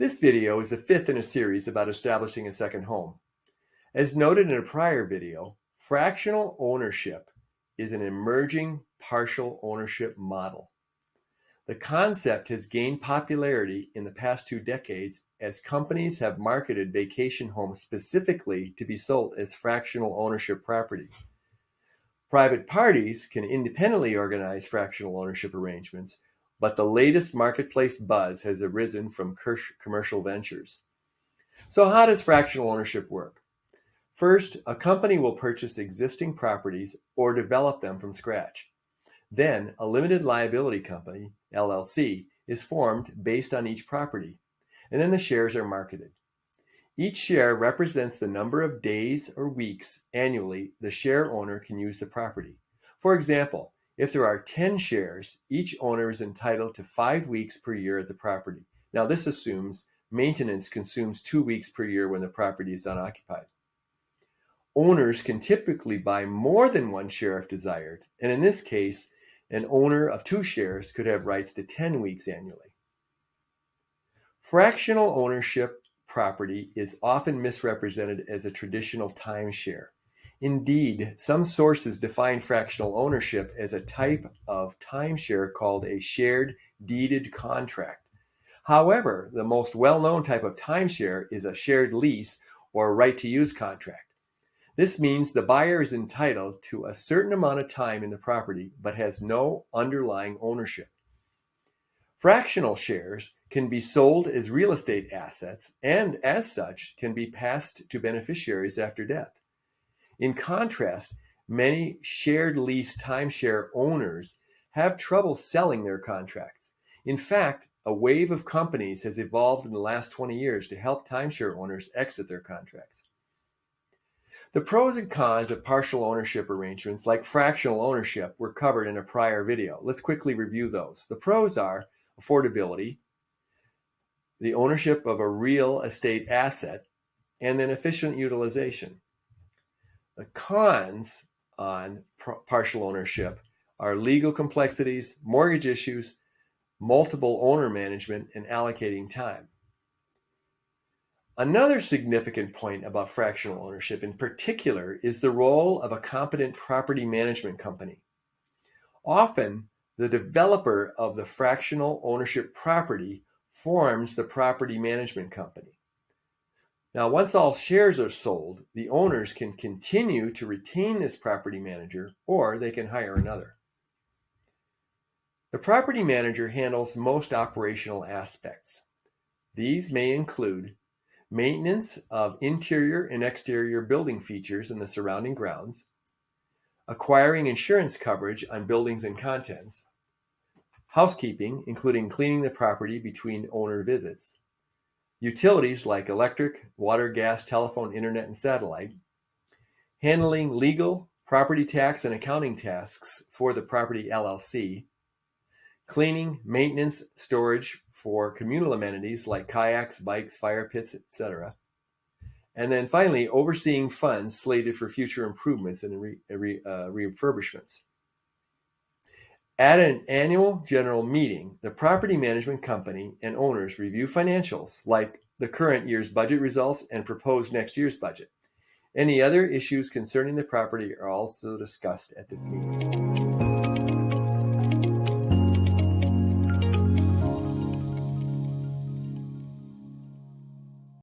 This video is the fifth in a series about establishing a second home. As noted in a prior video, fractional ownership is an emerging partial ownership model. The concept has gained popularity in the past 2 decades as companies have marketed vacation homes specifically to be sold as fractional ownership properties. Private parties can independently organize fractional ownership arrangements, but the latest marketplace buzz has arisen from commercial ventures. So how does fractional ownership work? First, a company will purchase existing properties or develop them from scratch. Then, a limited liability company, LLC, is formed based on each property, and then the shares are marketed. Each share represents the number of days or weeks annually the share owner can use the property. For example, if there are 10 shares, each owner is entitled to 5 weeks per year at the property. Now, this assumes maintenance consumes 2 weeks per year when the property is unoccupied. Owners can typically buy more than one share if desired, and in this case, an owner of 2 shares could have rights to 10 weeks annually. Fractional ownership property is often misrepresented as a traditional timeshare. Indeed, some sources define fractional ownership as a type of timeshare called a shared deeded contract. However, the most well-known type of timeshare is a shared lease or right-to-use contract. This means the buyer is entitled to a certain amount of time in the property but has no underlying ownership. Fractional shares can be sold as real estate assets and, as such, can be passed to beneficiaries after death. In contrast, many shared lease timeshare owners have trouble selling their contracts. In fact, a wave of companies has evolved in the last 20 years to help timeshare owners exit their contracts. The pros and cons of partial ownership arrangements like fractional ownership were covered in a prior video. Let's quickly review those. The pros are affordability, the ownership of a real estate asset, and then efficient utilization. The cons on partial ownership are legal complexities, mortgage issues, multiple owner management, and allocating time. Another significant point about fractional ownership in particular is the role of a competent property management company. Often, the developer of the fractional ownership property forms the property management company. Now, once all shares are sold, the owners can continue to retain this property manager, or they can hire another. The property manager handles most operational aspects. These may include maintenance of interior and exterior building features in the surrounding grounds, acquiring insurance coverage on buildings and contents, housekeeping, including cleaning the property between owner visits, utilities like electric, water, gas, telephone, internet, and satellite, handling legal, property tax, and accounting tasks for the property LLC, cleaning, maintenance, storage for communal amenities like kayaks, bikes, fire pits, etc. And then finally, overseeing funds slated for future improvements and refurbishments. At an annual general meeting, the property management company and owners review financials like the current year's budget results and propose next year's budget. Any other issues concerning the property are also discussed at this meeting.